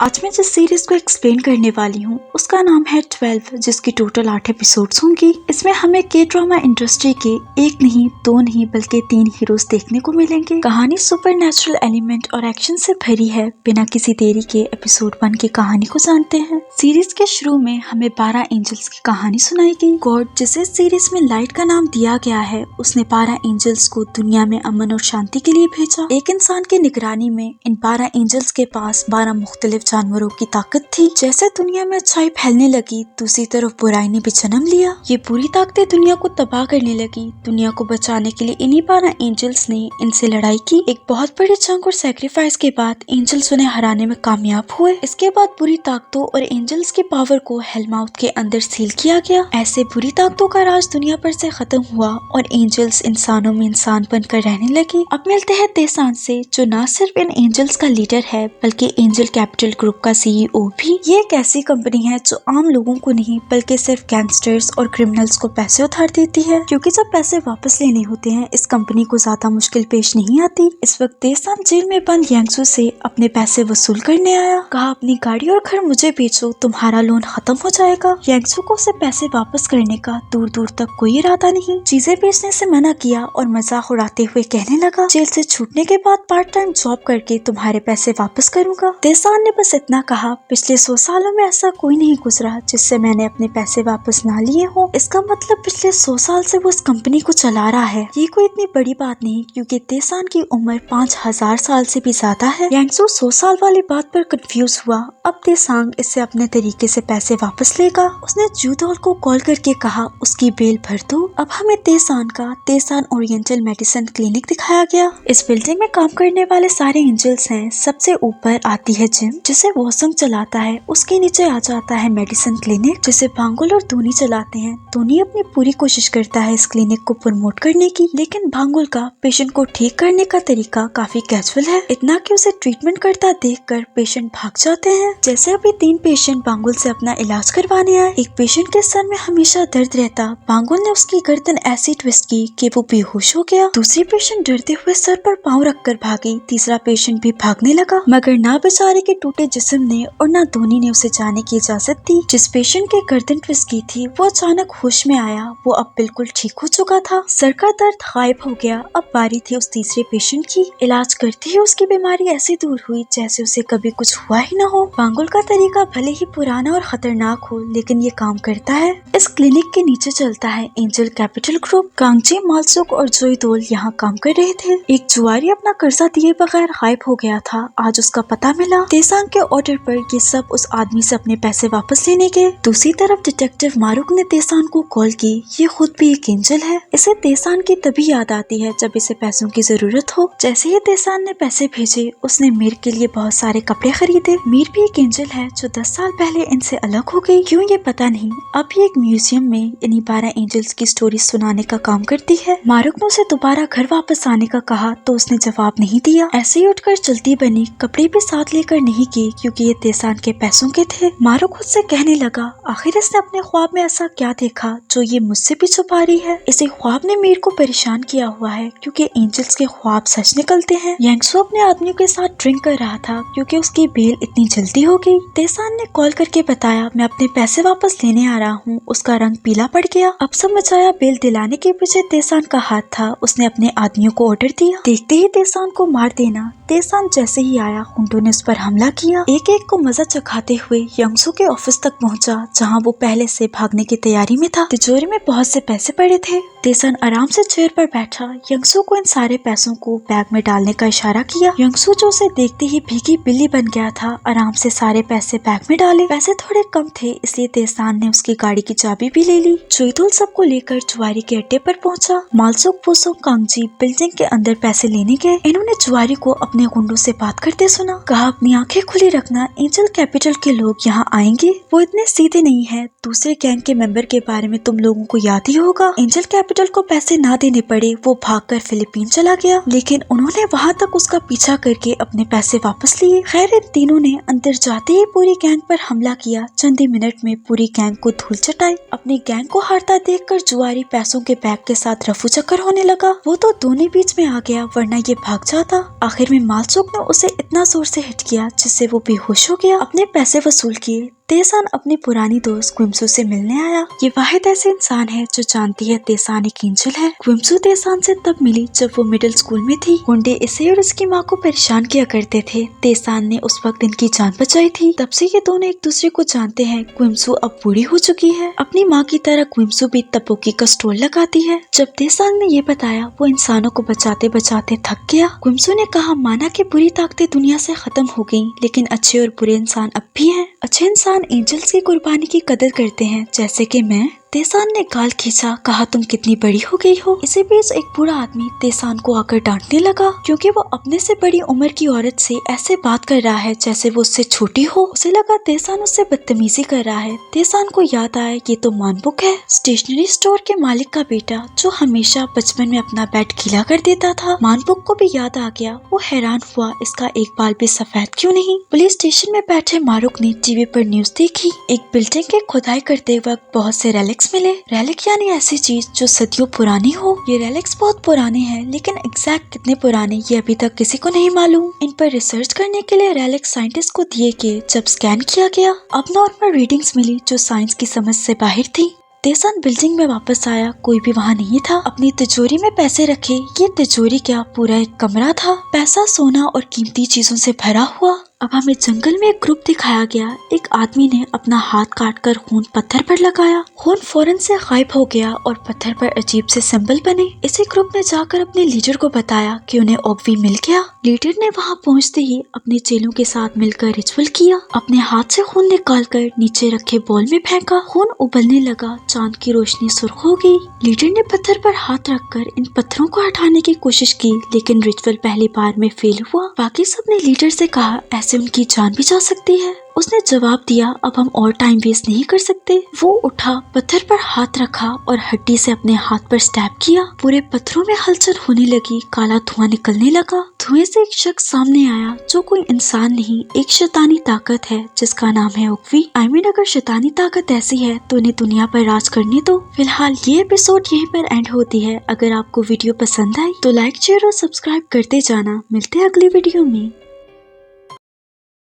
आज मैं जिस सीरीज को एक्सप्लेन करने वाली हूँ उसका नाम है 12, जिसकी टोटल 8 एपिसोड्स होंगी। इसमें हमें के ड्रामा इंडस्ट्री के एक नहीं, दो नहीं बल्कि 3 हीरोज देखने को मिलेंगे। कहानी सुपरनैचुरल एलिमेंट और एक्शन से भरी है। बिना किसी देरी के एपिसोड 1 की कहानी को जानते हैं। सीरीज के शुरू में हमें 12 एंजल्स की कहानी सुनाई गई। गॉड, जिसे सीरीज में लाइट का नाम दिया गया है, उसने 12 एंजल्स को दुनिया में अमन और शांति के लिए भेजा। एक इंसान की निगरानी में इन 12 एंजल्स के पास 12 मुख्तलिफ जानवरों की ताकत थी। जैसे दुनिया में अच्छाई फैलने लगी, दूसरी तरफ बुराई ने भी जन्म लिया। ये बुरी ताकतें दुनिया को तबाह करने लगी। दुनिया को बचाने के लिए इन्हीं 12 एंजल्स ने इनसे लड़ाई की। एक बहुत बड़ी जंग और सैक्रिफाइस के बाद एंजल्स उन्हें हराने में कामयाब हुए। इसके बाद बुरी ताकतों और एंजल्स की पावर को हेलमाउथ के अंदर सील किया गया। ऐसे बुरी ताकतों का राज दुनिया पर से खत्म हुआ और एंजल्स इंसानों में इंसान बनकर रहने लगे। अब मिलते हैं तेसान से, जो न सिर्फ इन एंजल्स का लीडर है बल्कि एंजल कैपिटल ग्रुप का सीईओ भी। ये एक ऐसी कंपनी है जो आम लोगों को नहीं बल्कि सिर्फ गैंगस्टर्स और क्रिमिनल्स को पैसे उधार देती है, क्योंकि जब पैसे वापस लेने होते हैं इस कंपनी को ज्यादा मुश्किल पेश नहीं आती। इस वक्त तेसान जेल में बंद यांगसू से अपने पैसे वसूल करने आया। कहा, अपनी गाड़ी और घर मुझे बेचो, तुम्हारा लोन खत्म हो जाएगा। यांगसू को उसे पैसे वापस करने का दूर दूर तक कोई इरादा नहीं। चीजें बेचने से मना किया और मजाक उड़ाते हुए कहने लगा, जेल से छूटने के बाद पार्ट टाइम जॉब करके तुम्हारे पैसे वापस करूंगा। तेसान ने बस इतना कहा, पिछले 100 सालों में ऐसा कोई नहीं गुजरा जिससे मैंने अपने पैसे वापस ना लिए हो। इसका मतलब पिछले 100 साल से वो इस कंपनी को चला रहा है। ये कोई इतनी बड़ी बात नहीं, क्योंकि तेसान की उम्र 5000 साल से भी ज्यादा है। यांगसू 100 साल वाली बात पर कंफ्यूज हुआ। अब तेसान इससे अपने तरीके से पैसे वापस लेगा। उसने जूदोल को कॉल करके कहा, उसकी बेल भर दो। अब हमें तेसान का तेसान ओरिएंटल मेडिसिन क्लिनिक दिखाया गया। इस बिल्डिंग में काम करने वाले सारे एंजल्स हैं। सबसे ऊपर आती है जिम, जिसे वॉसम चलाता है। उसके नीचे आ जाता है मेडिसिन क्लिनिक, जिसे भांगुल और धोनी चलाते हैं। धोनी अपनी पूरी कोशिश करता है इस क्लिनिक को प्रमोट करने की, लेकिन भांगुल का पेशेंट को ठीक करने का तरीका काफी कैजुअल है, इतना कि उसे ट्रीटमेंट करता देखकर पेशेंट भाग जाते हैं। जैसे अभी 3 पेशेंट भांगुल से अपना इलाज करवाने आए। एक पेशेंट के सर में हमेशा दर्द रहता। भांगुल ने उसकी गर्दन ऐसी ट्विस्ट की कि वो बेहोश हो गया। दूसरी पेशेंट डरते हुए सर पर पाँव रखकर भागी। तीसरा पेशेंट भी भागने लगा, मगर ना बेचारे के टूटे जिस्म ने और ना धोनी ने उसे जाने की इजाजत दी। जिस पेशेंट के गर्दन ट्विस्ट की थी वो अचानक होश में आया। वो अब बिल्कुल ठीक हो चुका था। सर का दर्द गायब हो गया। अब बारी थी उस तीसरे पेशेंट की। इलाज करते ही उसकी बीमारी ऐसी दूर हुई जैसे उसे कभी कुछ हुआ ही न हो। भांगुल का तरीका भले ही पुराना और खतरनाक हो, लेकिन ये काम करता है। इस क्लिनिक के नीचे चलता है एंजल कैपिटल ग्रुप। कांगजी, मालसुक और जोईदोल यहाँ काम कर रहे थे। एक जुआरी अपना कर्जा दिए बगैर गायब हो गया था। आज उसका पता मिला। तेसान के ऑर्डर पर ये सब उस आदमी से अपने पैसे वापस लेने के। दूसरी तरफ डिटेक्टिव मारुक ने तेसान को कॉल की। ये खुद भी एक एंजल है। इसे तेसान की तभी याद आती है जब इसे पैसों की जरूरत हो। जैसे ही तेसान ने पैसे भेजे, उसने मीर के लिए बहुत सारे कपड़े खरीदे। मीर भी एक एंजल है जो 10 साल पहले इनसे अलग हो गई। क्यों ये पता नहीं। अब ये एक म्यूजियम में इन्हीं 12 एंजल्स की स्टोरी सुनाने का काम करती है। मारुक ने उसे दोबारा घर वापस आने का कहा तो उसने जवाब नहीं दिया। ऐसे ही उठकर चलती बनी। कपड़े भी साथ लेकर नहीं की, क्योंकि ये तेसान के पैसों के थे। मारुक खुद से कहने लगा, आखिर इसने अपने ख्वाब में ऐसा क्या देखा जो ये मुझसे भी छुपा रही है। इसे ख्वाब ने मीर को परेशान किया हुआ है, क्योंकि एंजल्स के ख्वाब सच निकलते हैं। यांगसू अपने आदमियों के साथ ड्रिंक कर रहा था, क्योंकि उसकी बेल इतनी जल्दी हो गई। तेसान ने कॉल करके बताया, मैं अपने पैसे वापस लेने आ रहा हूँ। उसका रंग पीला पड़ गया। अब समझ आया बेल दिलाने के पीछे तेसान का हाथ था। उसने अपने आदमियों को ऑर्डर दिया, देखते ही तेसान को मार देना। तेसान जैसे ही आया, हुंडो ने उस पर हमला किया। एक एक को मजा चखाते हुए यांगसू के ऑफिस तक पहुंचा, जहां वो पहले से भागने की तैयारी में था। तिजोरी में बहुत से पैसे पड़े थे। तेसान आराम से चेयर पर बैठा। यांगसू को इन सारे पैसों को बैग में डालने का इशारा किया। यांगसू, जो उसे देखते ही भीगी बिल्ली बन गया था, आराम से सारे पैसे बैग में डाले। पैसे थोड़े कम थे, इसलिए तेसान ने उसकी गाड़ी की चाबी भी ले ली। जोईदोल सबको लेकर जुआरी के अड्डे पर पहुंचा। मालसुक, पोसोंग, कांगजी बिल्डिंग के अंदर पैसे लेने गए। इन्होंने जुआरी को अपने गुंडों से बात करते सुना। कहा, अपनी आंखें खुली रखना, एंजल कैपिटल के लोग यहाँ आएंगे। वो इतने सीधे नहीं है। दूसरे गैंग के मेंबर के बारे में तुम लोगों को याद ही होगा। एंजल कैपिटल हॉस्पिटल को पैसे ना देने पड़े वो भागकर फिलीपीन चला गया, लेकिन उन्होंने वहाँ तक उसका पीछा करके अपने पैसे वापस लिए। खैर इन तीनों ने अंदर जाते ही पूरी गैंग पर हमला किया। चंद ही मिनट में पूरी गैंग को धूल चटाई। अपनी गैंग को हारता देखकर जुआरी पैसों के बैग के साथ रफू चक्कर होने लगा। वो तो दोनों बीच में आ गया, वरना ये भाग जाता। आखिर में मालचोक ने उसे इतना जोर से हिट किया जिससे वो बेहोश हो गया। अपने पैसे वसूल किए। तेसान अपनी पुरानी दोस्त क्विम्सू से मिलने आया। ये वाहिद ऐसे इंसान है जो जानती है तेसान एक एंजल है। क्विम्सू तेसान से तब मिली जब वो मिडिल स्कूल में थी। गुंडे इसे और उसकी माँ को परेशान किया करते थे। तेसान ने उस वक्त इनकी जान बचाई थी। तब से ये दोनों एक दूसरे को जानते हैं। क्विम्सू अब बूढ़ी हो चुकी है। अपनी माँ की तरह क्विम्सू भी तपोकी का स्टोर लगाती है। जब तेसान ने ये बताया वो इंसानों को बचाते बचाते थक गया। क्विम्सू ने कहा माना कि बुरी ताकतें दुनिया से खत्म हो गयी, लेकिन अच्छे और बुरे इंसान अब भी हैं। अच्छे इंसान एंजल्स की कुर्बानी की कदर करते हैं, जैसे कि मैं। तेसान ने गाल खींचा, कहा तुम कितनी बड़ी हो गई हो। इसी बीच एक बूढ़ा आदमी तेसान को आकर डांटने लगा, क्योंकि वो अपने से बड़ी उम्र की औरत से ऐसे बात कर रहा है जैसे वो उससे छोटी हो। उसे लगा तेसान उससे बदतमीजी कर रहा है। तेसान को याद आया ये तो मानबुक है, स्टेशनरी स्टोर के मालिक का बेटा, जो हमेशा बचपन में अपना बेड गीला कर देता था। मानबुक को भी याद आ गया। वो हैरान हुआ इसका एक बाल भी सफेद क्यों नहीं। पुलिस स्टेशन में बैठे मारूक ने टीवी पर न्यूज देखी। एक बिल्डिंग के खुदाई करते वक्त बहुत से रेलिक्स मिले। रेलिक यानी ऐसी चीज जो सदियों पुरानी हो। ये रेलिक्स बहुत पुराने हैं, लेकिन एग्जैक्ट कितने पुराने ये अभी तक किसी को नहीं मालूम। इन पर रिसर्च करने के लिए रेलिक्स साइंटिस्ट को दिए गए। जब स्कैन किया गया अब नॉर्मल रीडिंग्स मिली जो साइंस की समझ से बाहर थी। तेसान बिल्डिंग में वापस आया, कोई भी वहाँ नहीं था। अपनी तिजोरी में पैसे रखे। ये तिजोरी क्या पूरा एक कमरा था। पैसा, सोना और कीमती चीजों से भरा हुआ। अब हमें जंगल में एक ग्रुप दिखाया गया। एक आदमी ने अपना हाथ काटकर खून पत्थर पर लगाया। खून फौरन से गायब हो गया और पत्थर पर अजीब से सिंबल बने। इसी ग्रुप ने जाकर अपने लीडर को बताया कि उन्हें ऑब्वी मिल गया। लीडर ने वहां पहुंचते ही अपने चेलों के साथ मिलकर रिचुअल किया। अपने हाथ से खून निकालकर नीचे रखे बॉल में फेंका। खून उबलने लगा, चांद की रोशनी सुर्ख हो गई। लीडर ने पत्थर पर हाथ रखकर इन पत्थरों को हटाने की कोशिश की, लेकिन रिचुअल पहली बार में फेल हुआ। बाकी सबने लीडर से कहा ऐसे उनकी जान भी जा सकती है। उसने जवाब दिया अब हम और टाइम वेस्ट नहीं कर सकते। वो उठा, पत्थर पर हाथ रखा और हड्डी से अपने हाथ पर स्टैब किया। पूरे पत्थरों में हलचल होने लगी, काला धुआं निकलने लगा। धुएं से एक शख्स सामने आया जो कोई इंसान नहीं, एक शैतानी ताकत है जिसका नाम है ओक्वी। अगर शैतानी ताकत ऐसी है तो उन्हें दुनिया पर राज करने दो। फिलहाल ये एपिसोड यहीं पर एंड होती है। अगर आपको वीडियो पसंद आई तो लाइक, शेयर और सब्सक्राइब करते जाना। मिलते हैं अगली वीडियो में।